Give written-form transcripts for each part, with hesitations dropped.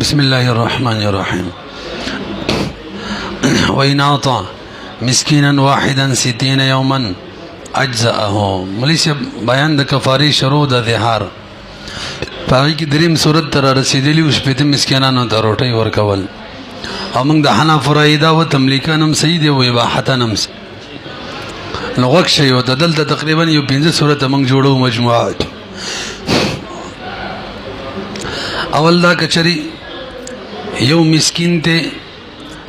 بسم الله الرحمن الرحيم. وإن أعطى مسكينا واحدا 60 يوما أجزأه. ملیسیا بیان د کفاری شروع د ظهار پاگی کی دریم صورت تر رسیدلی اوش پیتم مسکینانو تا روٹی ورکول او منگ دا حناف رائیدا و تملیکانم سیدی و اباحتانم سی نغوک شیو تا دل تا تقریبا یو 15 صورت منگ جوڑو مجموعات. اول دا کچری یو مسکین تے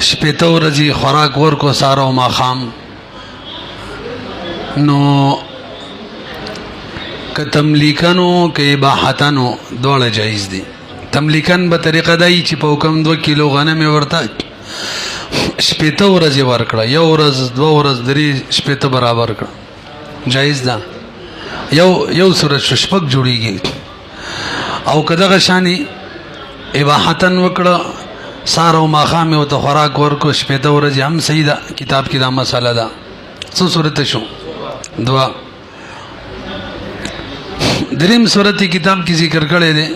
شپیتو رزی خوراک ورکو سارو ما خام نو که تملیکنو که اباحتنو دوڑ جائز دی. تملیکن با طریقه دایی چی پا حکم 2 کیلو غنمی ورطا شپیتو رزی ورکڑا یو رز 2 رز 3 شپیتو برابر کڑا جائز دا. یو صورت ششپک جوڑی گی او کدغه شانی اباحتن وکړه سارو ماخامه او ته خوراک ورکو شپته ورځ هم صحیح ده. کتاب کې دا مسله ده. څو صورت شو؟ 2. دریم صورت کتاب کې ذکر کړی دی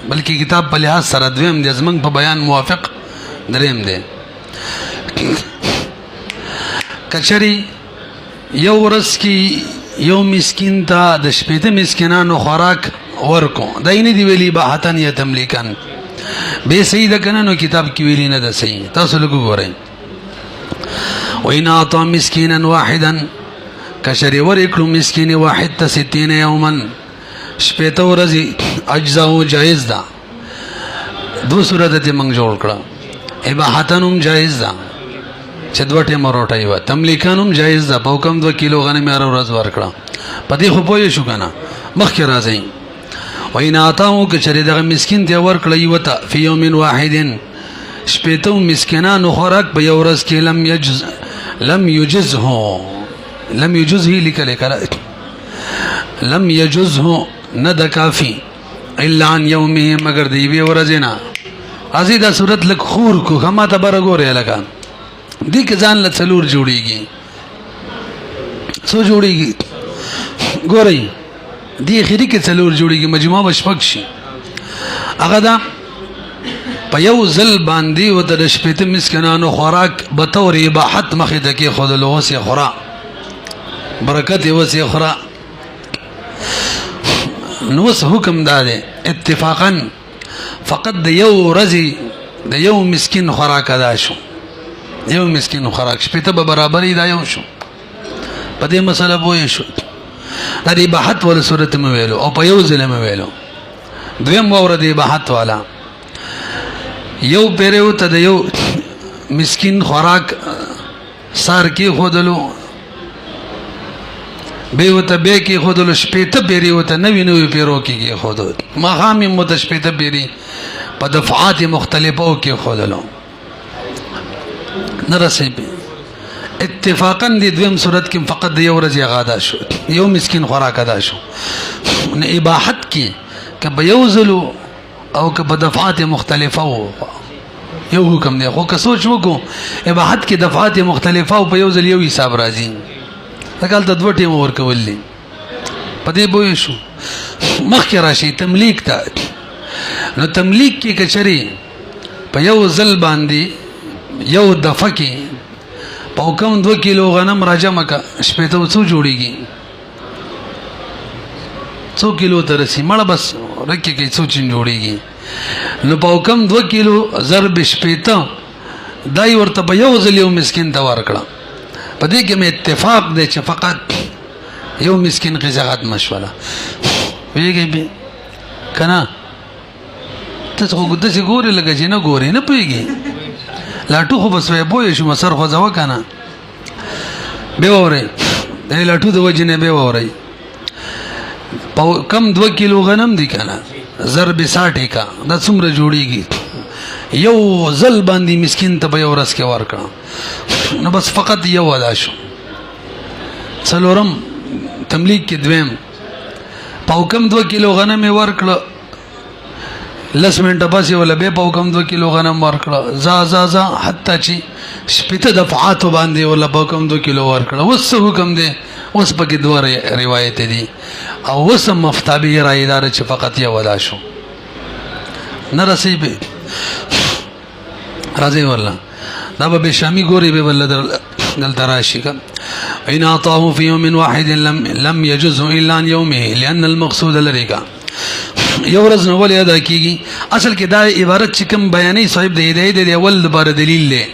بلکې کتاب په لحاظ سره دویم دی زمنګ په بیان موافق دریم دی. کچری یو ورځ کې یو مسکین ته د شپته مسکینانو خوراک ورکو داینه دی ویلی اباحتن یا تملیکن بے صحیح ده کنه نو کتاب کې ویلی نه ده صحیح. تاسو لګو ګورئ. وإن أعطى مسكينا واحدا کشری ورکړو مسکین واحد ته 60 یوما شپته ورځي اجزاء جائز ده. دو صورت ته منګ جوړ کړه. اباحتنم جائز ده چې دوټه مروټای و تملیکانم جائز ده په حکم 2 کیلو غنم هر ورځ ورکړه پدې خو پوه شو کنه مخکې راځي. وإن أعطاه کچری دغه مسکین ته ورکړی وته فی یوم واحد شپیتو مسکینانو خوراک په یو ورځ کې لم یجزه لم یجزه ند کافی الا عن یومه مگر دی وی ورځینا ازي دا صورت لک خور کو خما ته برګوره لگا دی که ځان له څلور جوړیږي سو جوړیږي ګورئ دی خیری کې څلور جوړیږي مجموعه بشپک شي هغه دا په یو ځل باندې و د شپته مسکینانو خوراک به تور اباحت مخې ته کې خود له وسه خورا برکت وسه خورا نو وس حکم داده اتفاقا فقط د یو رزي د یو مسکین خوراک ادا شو. یو مسکین خوراک شپته به برابرې دا یو شو په دې مسله پوه شو. دا دی اباحت والا صورت میں ویلو او په یو ځل میں ویلو. دویم وره دی اباحت والا یو پیرو ته د یو مسکین خوراک سار کې خودلو به وته به کې خودلو شپته پیری وته نوی پیرو کې خودلو ماخامي متشپته پیری په دفعات مختلفو کې خودلو نرسي اتفاقا دی دویم صورت کې فقط د یو ورځ غادا شو یو مسکین خوراک ادا شو. نه اباحت کې کبه یو زلو او کبه دفعات مختلفه یو حکم دی خو که سوچ وکړو اباحت کې دفعات مختلفه او په یو ځل یو حساب راځي لکه ته دوه ټیم ورکولې په دې بوې شو. مخکې راشي تملیک ته نو تملیک کې کچري په یو ځل باندې یو دفعه کې په حکم 2 کیلو غنم راجمه کا شپته څو جوړیږي 100 کیلو ترسي مړه بس رکه کې څو چین جوړیږي نو په حکم 2 کیلو ضرب شپته دای ورته په یو ځل یو مسکین ته ورکړه. په دې کې مې اتفاق دی چې فقط یو مسکین غزغت مشوله ویږي به کنه ته څو ګد څه ګوري لګا چې نه ګوري نه پیږي لاټو خو بس وې بوې شو مسر خو ځو کنه به وره دې لاټو د وجنه به وره په کم 2 کیلو غنم دی کنه ضرب 60 کا د څومره جوړیږي یو ځل باندې مسکین ته به ورس کې ورکړه نو بس فقط یو ادا شو. څلورم تملیک کې دویم په کم 2 کیلو غنم ورکړه 10 منټه پس ولا به په حکم 2 کیلو غنم ورکړه زا حتی چې شپته دفعات باندې ولا په حکم 2 کیلو ورکړه. وس حکم دی اوس پکې دوه روایت دي او وس مفتابی رایدار چې فقط یو ودا شو نه رسیبه راځي والله دا به شامی ګوري به ول دلته راشي کا ان اعطاه في يوم واحد لم يجزه الا عن يومه لان المقصود لريکا یو ورځ نو ولې ادا کیږي اصل کې دا عبارت چې کوم بیانې صاحب د هدایت دی اول لپاره دلیل دی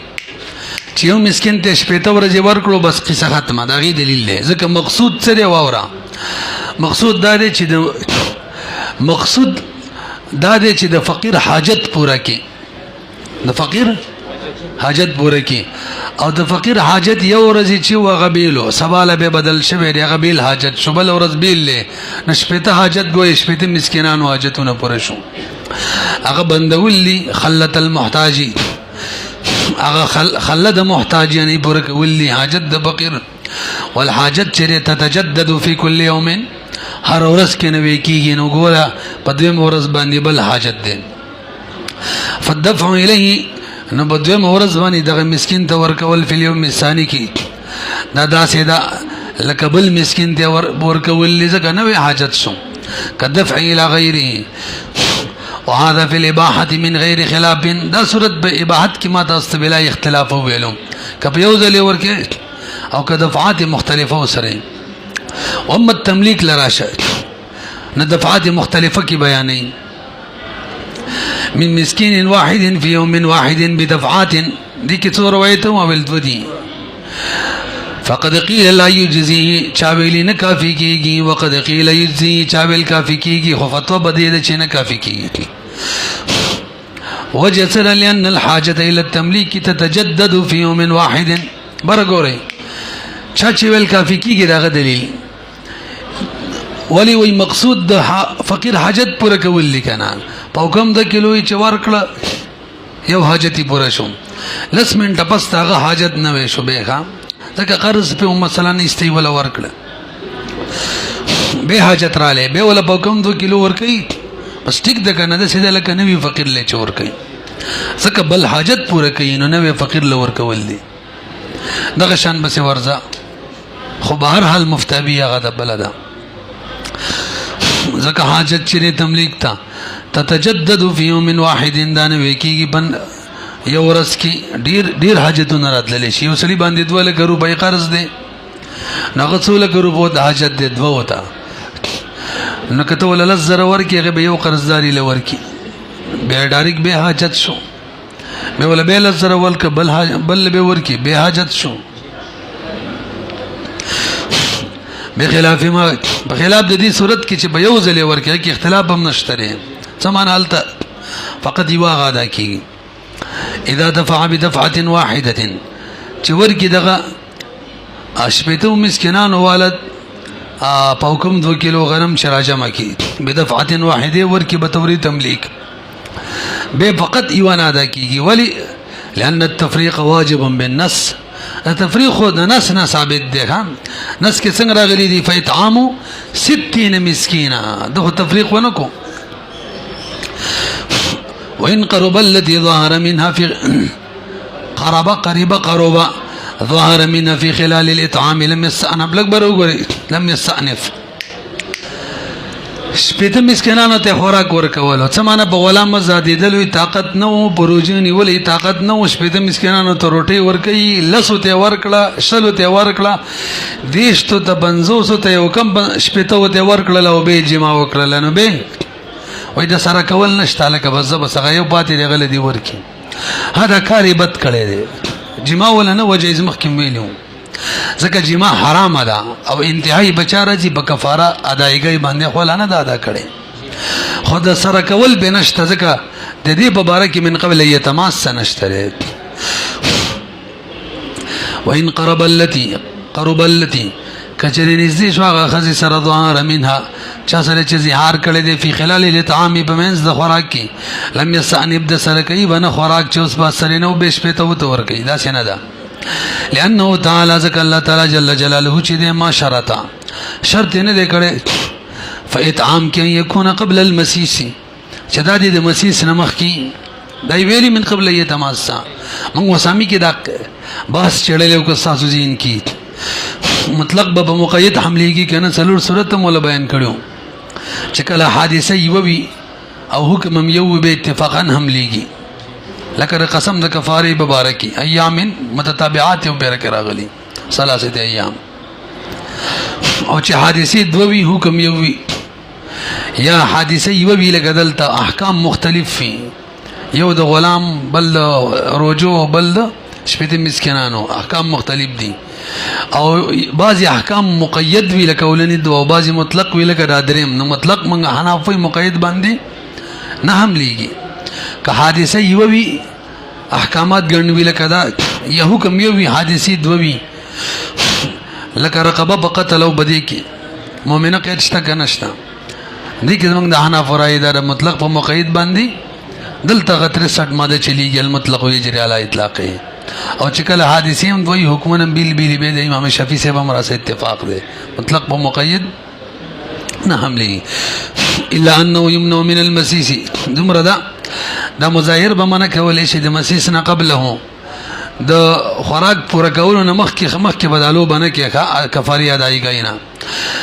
چې یو مسکین ته شپېته ورځې ورکړو بس قصه ختمه دا غي دلیل دی ځکه مقصود څه دی واوره مقصود دا دی چې د فقیر حاجت پوره کړي د فقیر حاجت پوره کړي او د فقیر حاجت یو ورځ چې و غبیلو سواله به بدل شوی دی غبیل حاجت شوبل ورځ بیل له نشپته حاجت ګوي شپته مسکینانو حاجتونه پوره شو هغه بندولي خلت المحتاجي هغه خلد محتاج یعنی پوره کولی حاجت د فقیر والحاجت چې تتجدد فی کل یوم هر ورځ کې نوې کیږي نو ګوره په دویم ورځ باندې بل حاجت دی فالدفع الیه نو په دویم ورځ باندې دغه مسکین ته ورکول فی اليوم الثانی کې دا داسې دا لکه بل مسکین ته ورکول ځکه نوې حاجت شو کدفع الی غیره وهذا في الاباحه من غیر خلاف دا صورت به اباحت کې ما تاسو بلا اختلاف ویلو کله یو ځل ورکه او کدفعات مختلفه سره وم التملیک لراشه نه دفعات مختلفه کی بیانې من مسكين واحد في يوم واحد بدفعات دي کې څو روایت او ولدودي فقد قيل لا يجزي چاویل نه کافی کیږي وقد قيل يجزي چاویل کافی کیږي خو فتوا بدید چې نه کافی کیږي وجسر لان الحاجه الى التمليك تتجدد في يوم واحد برګوري چا چې ویل کافی کیږي دا دلیل ولی وی مقصود د فقیر حاجت پوره کول لیکنه په کوم د کیلوې چې ورکړه یو حاجتي پوره شو لس منټه پس هغه حاجت نه وې شو به ځکه قرض په مثلا استي ولا ورکړه به حاجت را لې به ولا په کوم 2 کیلو ورکې بس ټیک د کنه د سیده لکه نوې فقیر له چور کوي ځکه بل حاجت پوره کوي نو نوې فقیر له ورکول دي دغه شان بس ورزه خو بهر حال مفتابی هغه د بلدا ځکه حاجت چې تملیک تا تتجدد فی یوم واحد دانه وکیږي بند یو ورځ کې ډیر حاجتونه راتللی شي وسلی باندې 2 لک روپۍ قرض دی نغه 2 لک روپۍ د حاجت دی 2 وتا نو کته ول لزر ورکی هغه به یو قرضداري لورکی به ډایرک به حاجت شو به ول به لزر ولک بل به ورکی به حاجت شو بخلاف د دې صورت کې چې به یو ځل ورکی کې اختلاف هم نشته سمان حالت فقط یو غادا کیږي اذا دفع بدفعه واحده چې ورکی دغه اشپېته مسکینان والد پاوکم 2 کیلو غنم شراجمه کی بدفعه واحده ورکی به توری تملیک به فقط یو نه ادا کیږي ولی لان التفريق واجب بالنص التفريق خود نص نه ثابت دی نص کې څنګه راغلي دي فاطعام 60 مسکینا دغه تفریق ونکو وإن قرب التي ظهر منها في قرب ظهر منها في خلال الإطعام لم يستأنف لم يستأنف شپته مسکینانو ته خوراک ورکول څه معنا په غلام زادیدلو طاقت نو پروجنی ولې طاقت نو شپته مسکینانو ته روټي ورکي لسو ته ورکړه شلو ته ورکړه دیشتو ته 500 ته یو کم شپته ته ورکړه او به جما وکړه نو به وای د سره کول نشته لکه بس هغه یو پاتې دی غل دی ورکی دا کاری بد کړي دی جما ولا نه وجه مخکې ویلو ځکه جما حرام ده او انتهایی بچاره چې په کفاره ادایګي باندې خو نه ادا کړي خود سره کول به نشته ځکه د دې په باره کې من قبل یتماس نشته وان قرب التي کچری نږدې شو هغه خزي سره ظهر منها چا سره چې زهار کړي دي په خلال الطعام په منځ د خوراک کې لم يستعنب د سره کوي ونه خوراک چې اوس با سره نو به شپته وته ور کوي دا څنګه ده لانه تعالی ذکر الله تعالی جل جلاله چې د ما شرطا شرط نه دی کړي فاطعام کې يكون قبل المسيس چې دا د مسیس نمخ کې دای ویلی من قبل یتماسا موږ وسامي کې دا بحث چړلې کو تاسو زین کې مطلق به مقید حمله کې کنه څلور صورت مولا بیان کړو چې کله حادثه یو وي او حکم یو به اتفاقا حمله کې لکه قسم د کفاره مبارکی ایام متتابعات یو بیرک راغلی ثلاثه ایام او چې حادثه دوی حکم یوي یا حادثه یوي لګدلته احکام مختلف فی یو د غلام بل روجو بل شپته مسکینانو احکام مختلف دي او بعضی احکام مقید وی لکولنی دو او بعضی مطلق وی لکه دریم نو مطلق منګه حنفی مقید باندې نه هم لیږي که حادثه یوي احکامات ګڼوي لکه دا یا حکم یوي حادثه دوی لکه رقبه بقتل او بدی کی مؤمنه کې شته کنهشته دي کې موږ د حنف راي دا مطلق په مقید باندې دلته غتر 60 ماده چلیږي المطلق یجري علی اطلاقه او چې کله حادثه هم دوی حکمونه بیل به د امام شافعي صاحب هم سره اتفاق دی مطلق په مقید نه هم لګي الا انه يمنع من المسيس دمر دا مظاهر به منه کولای شي د مسیس نه قبله د خوراک پوره کولو نه مخکې بدالو بنه کې کفاره ادایي کینا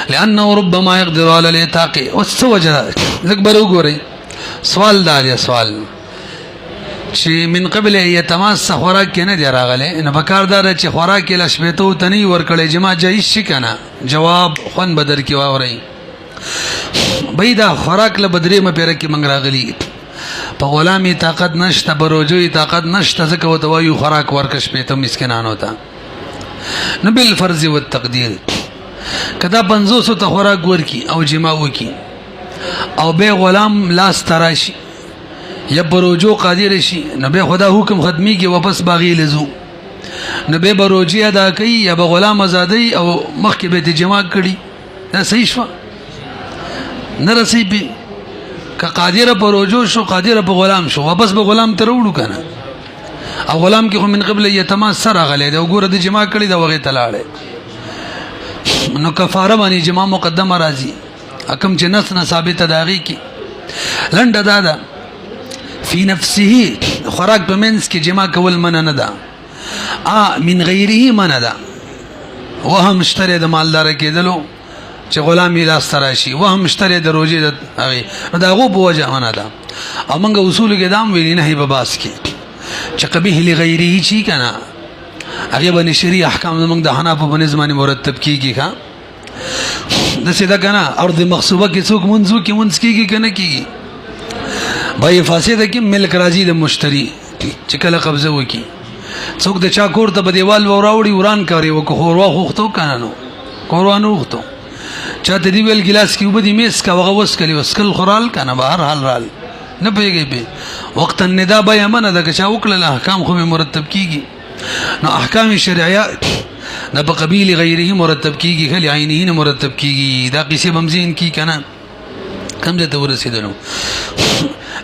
لانه ربما يقدر على الاتاق وسوجه زکبر وګورئ سوال دا سوال چې من قبل یتماس خوراک کې نه دی راغله نه بکاردار چې خوراک کې لشبته تنی ورکړي جما جایز شي کنه جواب خون بدر کې واوري بيدا خوراک له بدرې م پیره کې منګ راغلي په غلامي طاقت نشته بروجوي طاقت نشته ځکه وته وایو خوراک ورکش پېته مسکینانو ته نه بل فرض او تقدیر کدا 500 ته خوراک ورکی او جما وکي او به غلام لاس تراشي یا بروجو قادر شي نه به خدا حکم ختمي کې واپس باغی لزو نه به بروجي ادا کوي یا به غلام آزادي او مخکې به جما کړي دا صحیح شو نه رسي به که قادر بروجو شو قادر په غلام شو واپس به غلام ته وړو کنه او غلام کې خو من قبل یتماس سره غلې دا وګوره د جما کړي دا وغه تلاړي نو کفاره باندې جما مقدمه راځي حکم چې نس ثابت داغي کی لنډه دادا فی نفسه خوراک په منس کې جما کول من نه ده من غیره من ده وهم اشتری د مالدار کېدلو چې غلام یې لاس تراشي وهم اشتری د روزي د هغه دا غو په وجه من ده او موږ اصول کې دام ویل نه به باس کې چې قبیح لغیره چی کنه هغه باندې شریع احکام موږ د حناف په نظام مرتب کیږي ښا د سیدا کنه ارض مغصوبه کې څوک منځو کې منځ کیږي کنه کیږي بای فاسده کې ملک راځي د مشتری چې کله قبضه وکي څوک د چا کور ته په دیوال وراوړي وران کوي وکړو وختو کنه نو قرآن وختو چاته دی ویل ګلاس کې وبدي میس کا وغه وسکلی وسکل خورال کنه بهر حال رال نه پیږي به وخت النداء به امانه د چا وکړه احکام خو مرتب کیږي نو احکام شرعیه د په قبیل غیره مرتب کیږي خلی عینه مرتب کیږي دا قصه بمزین کی کنه کم ته ورسېدنو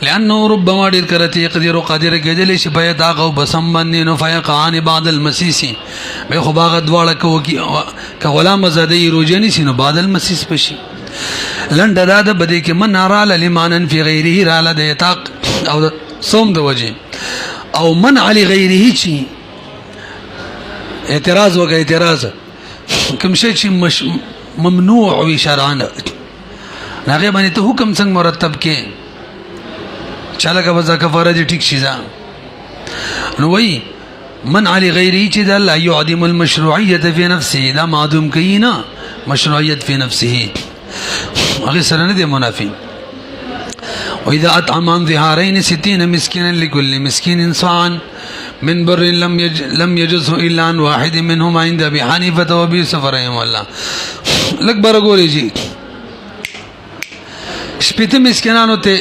لانه ربما ډیر کرته يقدر قادر کېدل شي په دا غو بسمن نو فيقعان بعد المسيس به خو باغ دواړه کو کی ک غلام زادي روجني سينو بعد المسيس پشي لنډه دا د بده کې من نارال لمانن في غيره را د يتاق او صوم د وجه او من علي غيره چی اعتراض وکړه اعتراض کوم شي چې ممنوع وي شرعاً هغه باندې ته حکم څنګه مرتب کې چاله کا وځه کفاره دي ټیک شي نو وای من علی غیره چې دا لا يعدم المشروعيه في نفسه دا معدوم کینا مشروعیت في نفسه هغه سره نه دی منافي واذا اطعم عن ظهارين 60 مسكينا لكل مسكين صاعا من بر لم يجزه الا عن واحد منهما عند ابي حنيفه وابي يوسف رحمه الله لک برګوري جی شپته مسکینانو ته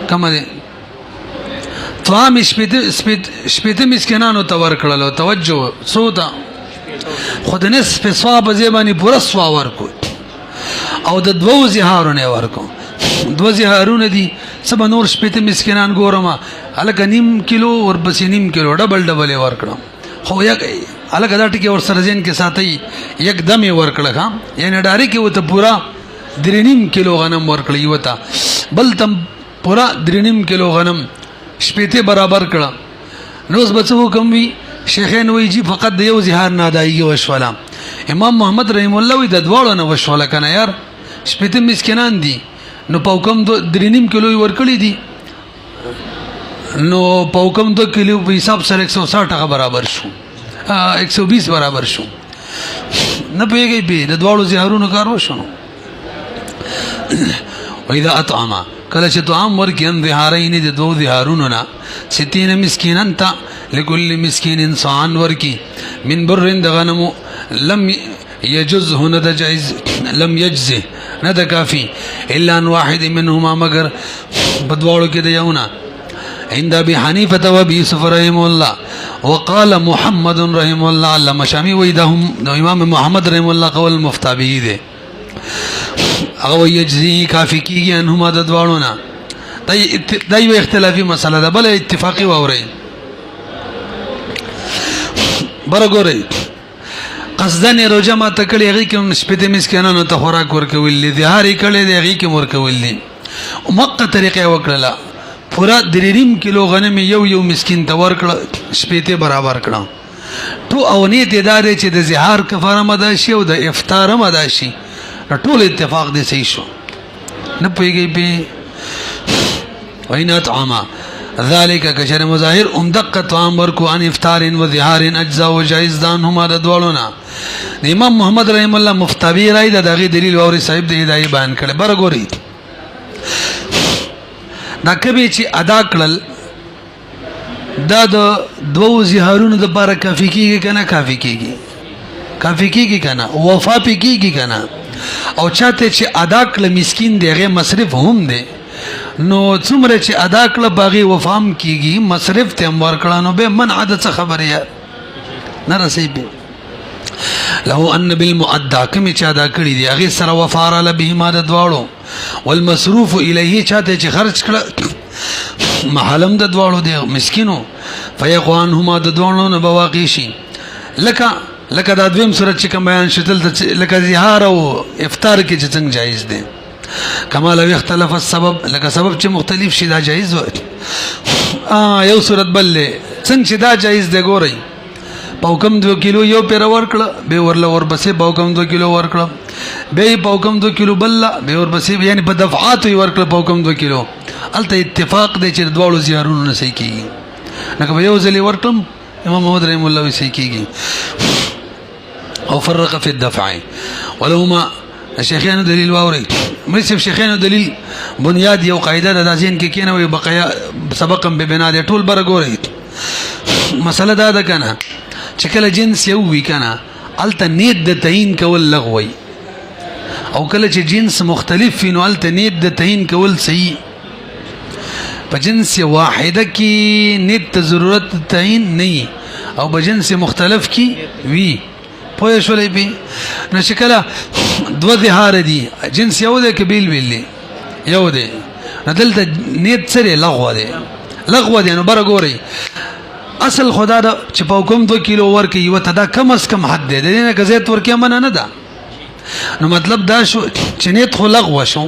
کومه ده طعام شپته مسکینانو ته ورکړلو توجه سودا خود نصف ثواب زبانی پورا ثواب ورکو او د دوو زهارونه ورکو دو زهارونه دي سبا نور شپته مسکینان ګورما الګ نیم کیلو ور بس نیم کیلو ډبل ورکړم خو یک الګ دا ټکی ور سرجن کې ساتي یک دم ورکړه یعنی ډاری کې وته پورا 3.5 کیلو غنم ورکړی وته بل تم پورا 3.5 کیلو غنم شپته برابر کړه نوز بچو حکم وی شیخین وی جی فقط د یو زهار نه ادایي وشولا امام محمد رحم الله وی د دواړو نه وشولا کنه یار شپته مسکینان دي نو په حکم 3.5 کیلو ورکړی دي نو په حکم 2 کیلو په حساب سره 160 برابر شو 120 برابر شو نه پیږي به د دواړو زهرونو کار وشو واذا اطعم کله چې طعام ورکي ان ظهارین د دوه ظهارونو نه 60 مسکینن تا لكل مسکین صاعن ورکی من بر د غنمو لم يجز هنا د جائز لم يجزه نه د کافی الا ان واحد منهما مگر بدوالو کې د یونا عند ابي حنيفه وابي يوسف رحمه الله وقال محمد رحمه الله علامه شامي ويدهم امام محمد رحمه الله قول مفتابه ده او يجزي کافی کیږي انهما د دوالو نه دایو اختلافي مسله ده بل اتفاقی ووري برګوري قصدن روزه ما تکړی هغه کوم شپته مسکینانو ته خوراک ورکول دي ظهاري کړي دی هغه کوم ورکول دي مقه طریقې وکړه پورا 3 کیلو غنم یو مسکین ته ورکړه شپته برابر کړه تو او نه تدارې چې د زهار کفاره مدا شي او د افطار مدا شي ټول اتفاق دي صحیح شو نه پويږي به وینا طعام ذلك كشر مظاهر دقه طعام ورکو ان افطار و ظهار اجزاء و جائز دان هما د دوالونا امام محمد رحم الله مفتابی راي دغه دلیل اوري صاحب د هدايه بیان کړي برګوري دا کبي چې ادا کړل دا د دوه ظهارونو د بار کافي کیږي کنه کافي کیږي کنه وفا پی کیږي کنه او چاته چې ادا کړل مسکین دیغه مصرف هم دی نو څومره چې ادا کړل باغی وفام کیږي مصرف ته امر کړه نو به منع د خبره یا نه رسي به له ان بالمؤدى کمی چې ادا کړی دی هغه سره وفاره له ما د دواړو والمصروف الیه چاته چې خرج کړه محلم د دواړو دی مسکینو فیقوان هما د دواړو نه بواقی شي لکه دا دویم صورت چې کوم بیان شتل لکه زهار او افطار کې چې څنګه جایز دی کما لو اختلف السبب لکه سبب چې مختلف شي دا جایز و یو صورت بل څنګه چې دا جایز دی ګورئ پاوکم 2 کیلو یو پیر ورکړه به ورله ور بسې پاوکم 2 کیلو ورکړه به پاوکم 2 کیلو بل به ور بسې یعنی په دفعات ورکړه پاوکم 2 کیلو الته اتفاق دی چې دوالو زیارونو نه صحیح کیږي لکه یو ځلی ورکړم امام محمد رحم الله صحیح کیږي او فرق في الدفع ولهما الشيخين دليل واوري مرسف شيخين دليل بنياد یو قاعده د ذهن کې کینه وي بقایا سبقا ببنا دي ټول برګوري مسله دا ده کنه چې کله جنس یو وی کنه الته نیت د تعین کول لغوي او کله چې جنس مختلف نو الته نیت د تعین کول صحیح په جنس واحده کې نیت ضرورت تعین نه او په جنس مختلف کې وی پوه شولې به نو شکله دو ظهار دي جنس یو ده کبیل ویلی یو ده دلته نیت سره لغوه ده نو برګوري اصل خدا دا چې په حکم 2 کیلو ورکې یو ته دا کم از کم حد ده نه غزيت ورکې منه نه ده نو مطلب دا شو چې نیت خو لغوه شو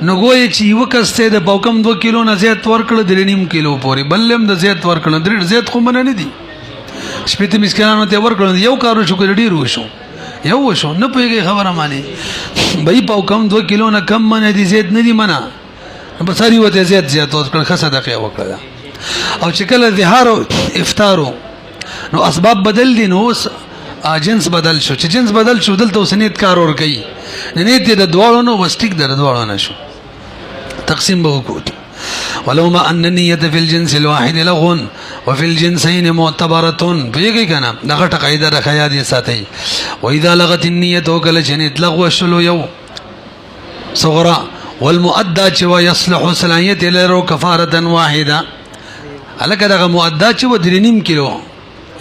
نو ګوي چې یو کسته د حکم 2 کیلو نه زیات ورکړه 3.5 کیلو پورې بلم د زیات ورکړه 3 زیات خو منه نه دي شپته مسکینانو ته ورکړل یو کارو شو کړي ډیر وشو یو وشو نه پیږي خبره مانی بای په کم 2 کیلو نه کم منه دي زیات نه دي منه په ساری وته زیات ورکړل خاصه دقه وکړه او چې کله ظهار او افطارو نو اسباب بدل دي نو جنس بدل شو چې جنس بدل شو دلته وسنیت کار ور کوي نیت د دوالو نو وستیک د دوالو نه شو تقسیم به وکړو ولوما ان النيه في الجنس الواحد لغو وفي الجنسين معتبره بيګي کنه دغه قاعده د خیال دي ساتي واذا لغت النيه وكل جنت لغو شلو یو صغرا والمؤدى چې يصلح صلاحيه له كفاره واحده الکه دغه مؤدى چې و 3.5 کیلو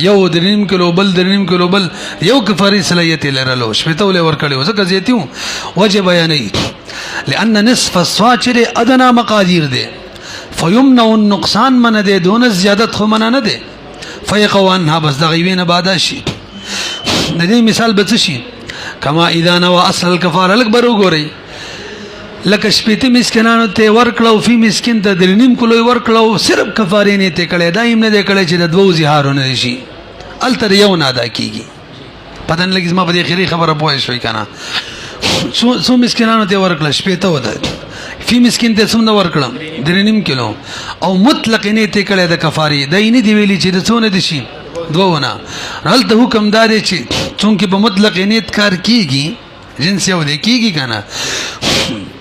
یو 3.5 کیلو بل 3.5 کیلو بل یو کفاره صلاحيه لرلو شپته ول ورکړي وسه زیتیو وجه بیانې لان نصف الصاچر ادنى مقادير ده فيمنع النقصان من ده دون زیادت خو من نه ده فيقوانها بس دغوینه بعد شي د دې مثال به شي کما اذا نوا اصل الكفاره الاكبر وګوري لکه شپته مسکینانو ته ورکړو فی مسکین ته 3.5 کیلو ورکړو صرف کفاره نه ته کړي دایم نه ده کړي چې د دوه زهارونه شي التر یو نه ادا کیږي پدن لګز ما په دې خبره پوه شوي کنه سو مسکینانو ته ورکړل شپته وته فی مسکین ته څومره ورکړم 3.5 کیلو او مطلق نیت کړه د کفاری داینه دی ویلی چې د څونه دي شي دوونه هلته حکم دار چې څونکه په مطلق نیت کار کیږي جنس یو دی کیږي کنه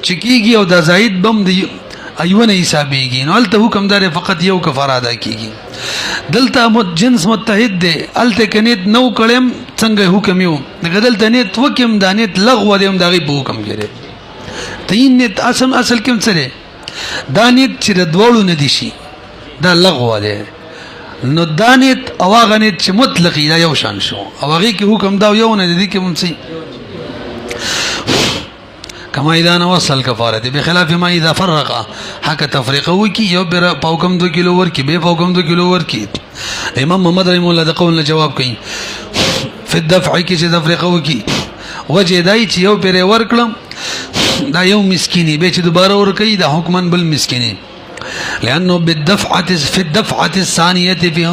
چې کیږي او د زائد بم دی ایونه حسابيږي نو هلته حکم دار فقط یو کفاره ادا کیږي دلته جنس متحد دی هلته کنيت نو کړم څنګه حکم یو دلته نیت وکم د نیت لغوه دی هم دغه په حکم کړي تین نیت اصل کوم څه دی دا نیت چې د دوړو نه دي شي دا لغوه دی نو دا نیت او هغه نیت چې مطلق دا یو شان شو او هغه کې حکم دا یو نه دي کې مونږ كما اذا نوصل كفاره بخلاف ما اذا فرق حق تفرقه وكي يو بر پاوکم 2 کیلو ورکی به پاوکم 2 کیلو ورکی امام محمد رحمه الله د قول جواب کوي في الدفع کی چې تفرقه وکي وجه دای چې یو پر ورکلم دا یو مسکینی به چې دوباره ورکی دا حکمن بل مسکینی لانه بالدفعه في الدفعه الثانيه في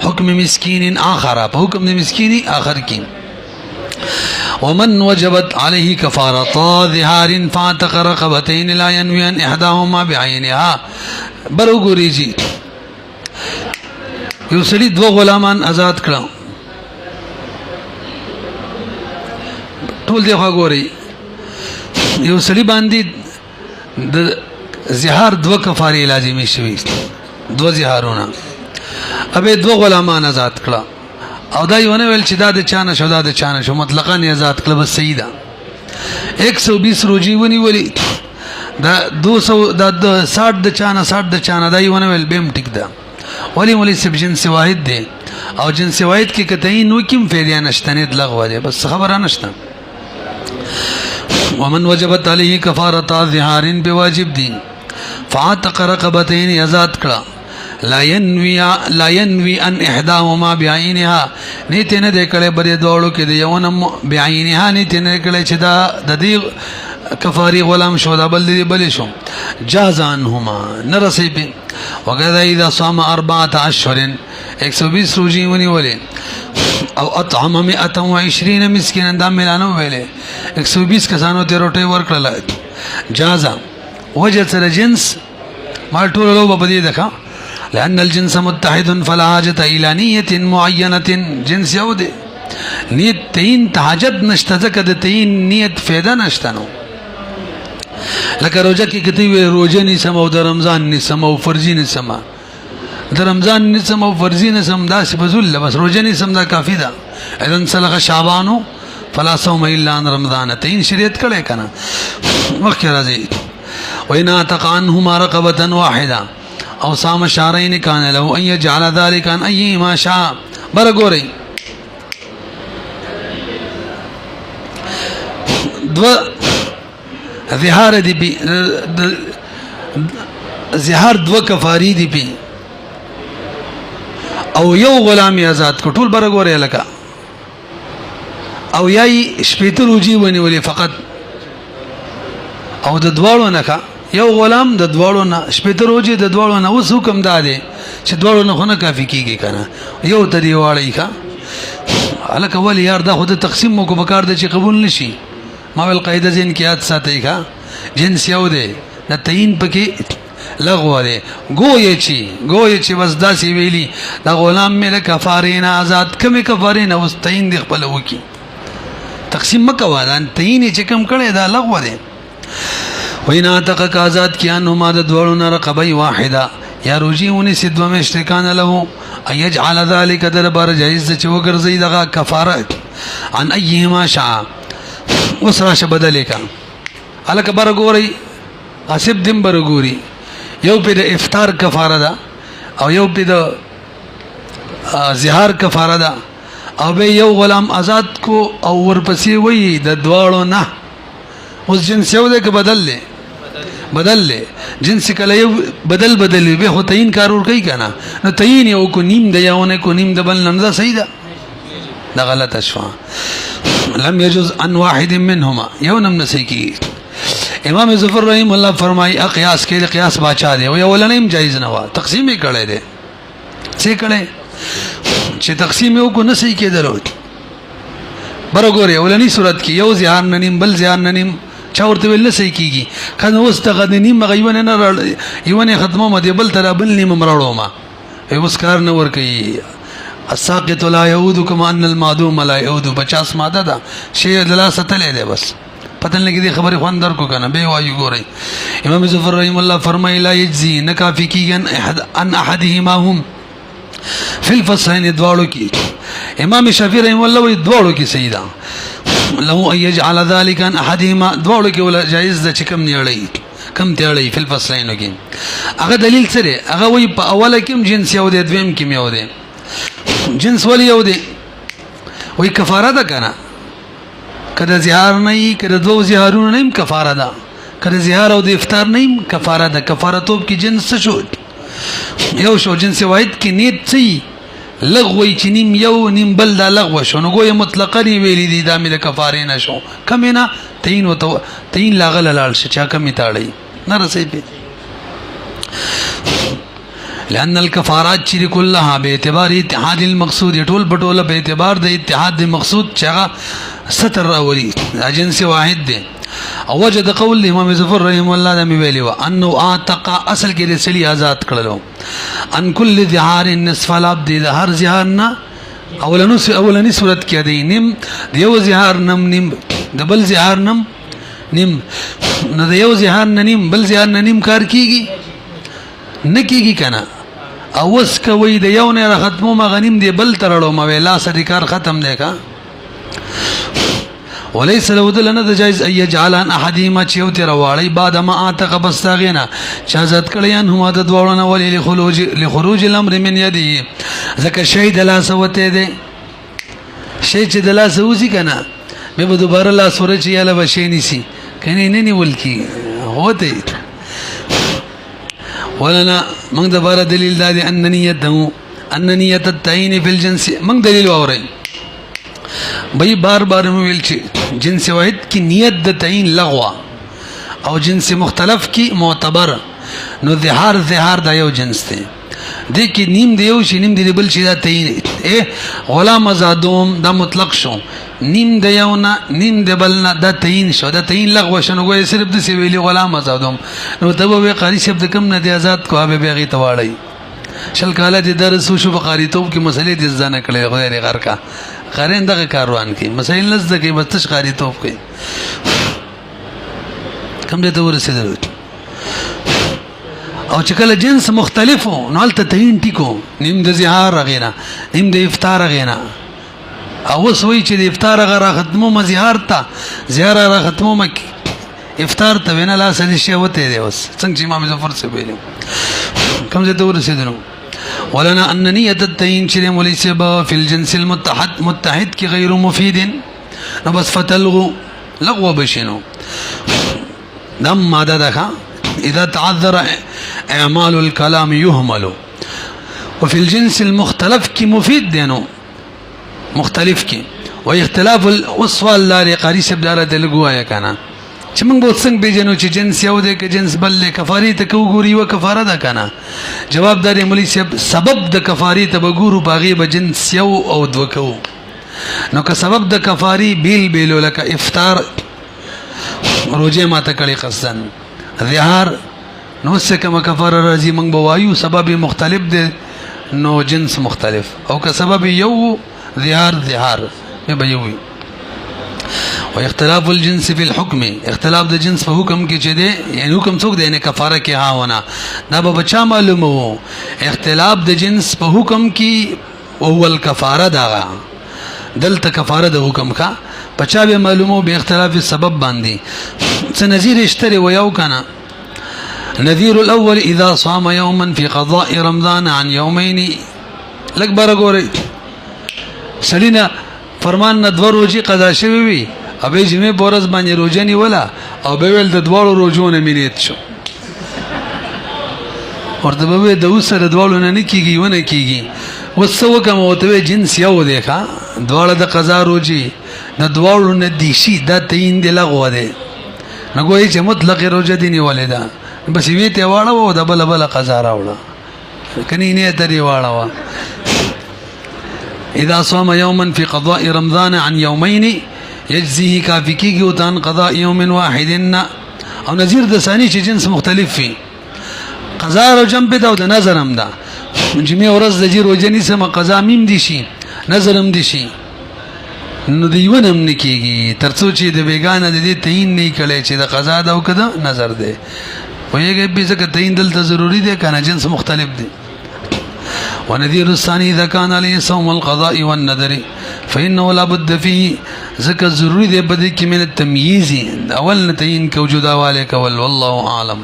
حكم مسكين اخر حكم مسكين اخر کی ومن وجبت عليه كفارة ظهار فاعتق رقبتين لا ينوي أن إحداهما بعينها برغوري جي یو سړي 2 غلامان آزاد کړه ټول دی غوري یو سړي باندې د زهار 2 کفاره لازمي شوي 2 زهارونه ابه 2 غلامان آزاد کړه او دا یو نه ویل چې دا د چانه شو دا د چانه شو مطلقاً آزاد کړه بس صحیح ده 120 روزي ونی ولی دا 200 دا 60 د چانه دا یو نه ویل بهم ټیک ده ولی سب جنس واحد دی او جنس واحد کې کتاین نو کوم فعل نشته نه لغوه دی بس خبره نشته ومن وجبت عليه كفاره ظهار بواجب دي فاعتق رقبتين آزاد کړه لا ينوي ان احداهما بعينها نیت نه د کړه بری دوړو کې د یونم بعينها نیت نه کړه چې دا د دې کفاری غلام شو دا بل شو جازانهما نرسي به وكذا اذا صام 4 اشهر 120 روزي ونی ولې او اطعم 120 مسکینا دا ملانو ویلې 120 کسانو ته روټي ورکړل جازا وجه سره جنس ما ټول لو په دې دکا لأن الجنس متحد فلا حاجة إلى نية معينة جنس يودي نيت تين تحاجت نشتزك ده تين نيت فيدا نشتنو لك روجه کی کتوی روجه نسم او در رمضان نسم او فرزی نسم در رمضان نسم او فرزی نسم دا سبزول بس روجه نسم دا کافی دا اذن سلغ شعبانو فلا صوم الا عن رمضان تين شریعت کړه کنه وخت راځي وإن اعتق عنهما رقبة واحدة او صام شهرين كان له ان يجعل ذلك عن اي ما شاء برغوري ظهار دي بي ظهار 2 کفاری دي بي او یو غلام آزاد کو ټول برغوري لکه او یای شپیتر وجي ونی ولي فقط او د دوالو نه یو غلام د دوړو نه شپته روزي د دوړو نه اوس حکم داده چې دوړو نه خونه کافي کیږي کنه یو تدی واړی ښا الک ول یار دا خود تقسیم مو کو بکار د چې قبول نشي ما ول قاعده زین کې یاد ساتي ښا جنس یو دی د تعین پکې لغوه دی ګوي چې بس داسې ویلي دا غلام مې له کفارین آزاد کمه کفارین اوس تعین دی خپل وکی تقسیم مکوا دا تعین چې کم کړي دا لغوه دی وینا تک آزاد کیانهما د دوړو رقبه واحده یا روجیونی سدو مشتکان له ايجعل ذلك دربار جائز چې وګرځي دغه کفاره عن ايهما شاء وسراش بدلیکا الک برګوري اسب دم برګوري یو په د افطار کفاره ده او یو په د زهار کفاره ده او به یو غلام آزاد کو او ورپسې وی د دواړو نه اوس جنس یو ده که بدل له جنس کله یو بدل به هو تعین کار ور کوي کنه نو تعین یو کو نیم د یاونه کو نیم د بل نمزه صحیح ده دا غلط اشوا لم يجوز ان واحد منهما یو نم نسکی امام ظفر رحم الله فرمای قیاس کې قیاس باچا دی او یو ولنیم جایز نه وا تقسیم یې کړی دی څه کړی چې تقسیم یو کو نسې کېدل برګوري ولني صورت کې یو ځان ننیم بل ځان ننیم چا ورته ویل نه صحیح کېږي که نو اوس دغه د نیم هغه یونه نه یونه ختمومه دی بل ته را بل نیم هم راوړومه اوس کار نه ورکوي الساقط لا يعود كما ان المعدوم لا يعود 50 ماده ده شی د لاسه تللی دی بس پتن لګي دي خبرې خوان درکو کنه به وایو ګورئ امام ظفر رحم الله فرمایي لا يجزي نکافي کیږي ان احدهما هم فی الفصلین دوالو کی امام شافعی رحم الله وی دوالو کی سیدا لو يجعل ذلك ان احدهما دوالو کی ولا جائز ده چې کم نیړی کم تیړی فی الفصلین کی هغه دلیل سره هغه وی په اوله کې جنس یو دی دویم کې یو دی جنس ولی یو دی وی کفاره ده کنه کله زهار نه کله دو زهارونه نه کفاره ده کله زهار او د افطار نه کفاره ده کفاره توب کی جنس شو یو شو جنس واحد کی نیت سی لغوی چې نیم یو نیم بل دا لغو شو نو ګویا مطلقاً ویلی دي دا مې د کفاره نه شو کمینا تین و تین لاغل لال شچا کمی تاړي نه رسې په لأن الكفارات چری كلها باعتبار اتحاد المقصود ټول بټوله په اعتبار د اتحاد المقصود چغه ستر راولي اجنس واحد دی او وجد قول امام ظفر رحم الله دمی ویلی و انه اعتق اصل کې رسلی آزاد کړلو ان كل ظهار نصف العبد د هر ظهار نه اولنی صورت کې دی نیم دیو ظهار نم نیم د بل ظهار نم نیم نو د یو ظهار نیم بل ظهار نیم کار کیږي نه کیږي کنه او وس کوي د یو نه ختمو مغنیم دی بل ترړو مې لا سړي کار ختم دی کا وليس له دلنا د جایز ای جعل ان احدهما چوت رواړی بعد ما اعتق بستاغینا چازت کړیان هما د دوړنه ولې لخروج الامر من يدي زکه شهید لا سوته دی شی چې د لاس وځي کنه به دوباره لا سورج یاله بشی نسی کني نه نیول کی هوته ولنا من دوباره دلیل دادی ان نیت التعین فی الجنس من دلیل اورئ بھئی بار بار مویل چی جنس واحد کی نیت د تعین لغوا او جنس مختلف کی معتبر نو ظهار دا یو جنس تے دیکھ نیم دیو شی نیم دی بل شی دا تعین غلام ازادوم دا مطلق شو نیم دیونا نیم دی بلنا دا تعین شو دا تعین لغوا شنو گویا صرف دسی ویلی غلام ازادوم نو تبا بے قاری شب دکم ندی ازاد کو آبے بیغی تواڑی شل کالا دی درسو شو بقاری توب کی مسئلے دی زدانا کلی غیر غر کا قارین دغه کاروان کې مسائل لزده کې بس تشغاری توپ کې کم دې ته ورسېدل او چې کله جنس مختلفو نو هلته تعین ټیکو نیم د زهار غینا نیم د افطار غینا او اوس وایي چې د افطار غره ختمو مزهار ته زهار غره ختمو مک افطار ته وینا لا سړي شی وته دی اوس څنګه چې امام ظفر سے ویلو کم دې ته ورسېدل ولنا أن نية التعيين شرم وليس في الجنس متحد كي غير مفيد نبس فتلغو لغو بشنو دم ماذا دخا إذا تعذر إعمال الكلام يهمل وفي الجنس المختلف كي مفيد دينو مختلف كي واختلاف الوصفال لاري قاريس بدارة دلقوا يا كانا چې موږ به څنګه پیژنو چې جنس یو دی که جنس بل دی کفارې ته که وګوري یوه کفاره ده که نه جواب دا دی مولوي صاحب سبب د کفارې ته به ګورو په هغې به جنس یو او دوه کوو نو که سبب د کفارې بیل بیلو لکه افطار روجې ماته کړې قصدن ظهار نو څه کومه کفاره راځي موږ به وایو سبب مختلف دی نو جنس مختلف او که سبب یو ظهار به یو وي واختلاف الجنس في الحكم اختلاف د جنس په حکم کې چي دي یعنی حکم څوک دی نه کفاره کې ها ونه دا به بچا معلومو اختلاف د جنس په حکم کې او الکفاره دا دلته کفاره د حکم کا بچا به معلومو به اختلاف سبب باندې څه نظیر اشتري و یو کنه نذير الاول اذا صام يوما في قضاء رمضان عن يومين لک برګوري سلینا فرمان نه دو روزي قضا شوی وي ابه جمعه بورز باندې روزنی ولا او به ول د دوړو روزونه مینیت شو ورته به د وسره دوړو نه کیږي ونه کیږي وسو کوم وته جنس یو دی ښا دوړه د قضا روزي د دوړو نه دی شي د تین دی لغوه دی نګوي چې مطلق روزه دی نیولې ده بس وی ته واړه او د بل بل قضا راوړه کني نه تری واړه إذا صام يوما في قضاء رمضان عن يومين یجزیه کافی کیږي او تان قضاء یوم واحد او نظیر د ثانی چې جنس مختلف وي قضا او جنب ده او د نظر هم ده جمعه ورځ د جیر وجنی سم قضا میم دي شي نظر هم دي شي نو دیونم نکیږي ترڅو چې د بیگانه د دې تعین نه کړي چې د قضا ده او کده نظر ده وایي به ځکه تعین دلته ضروری ده کنه جنس مختلف دي ونذير الثاني إذا كان عليه صوم القضاء والنذر فإنه لا بد فيه ذكر ضروري ده بدك من التمييز أول نتين كوجود والك والله أعلم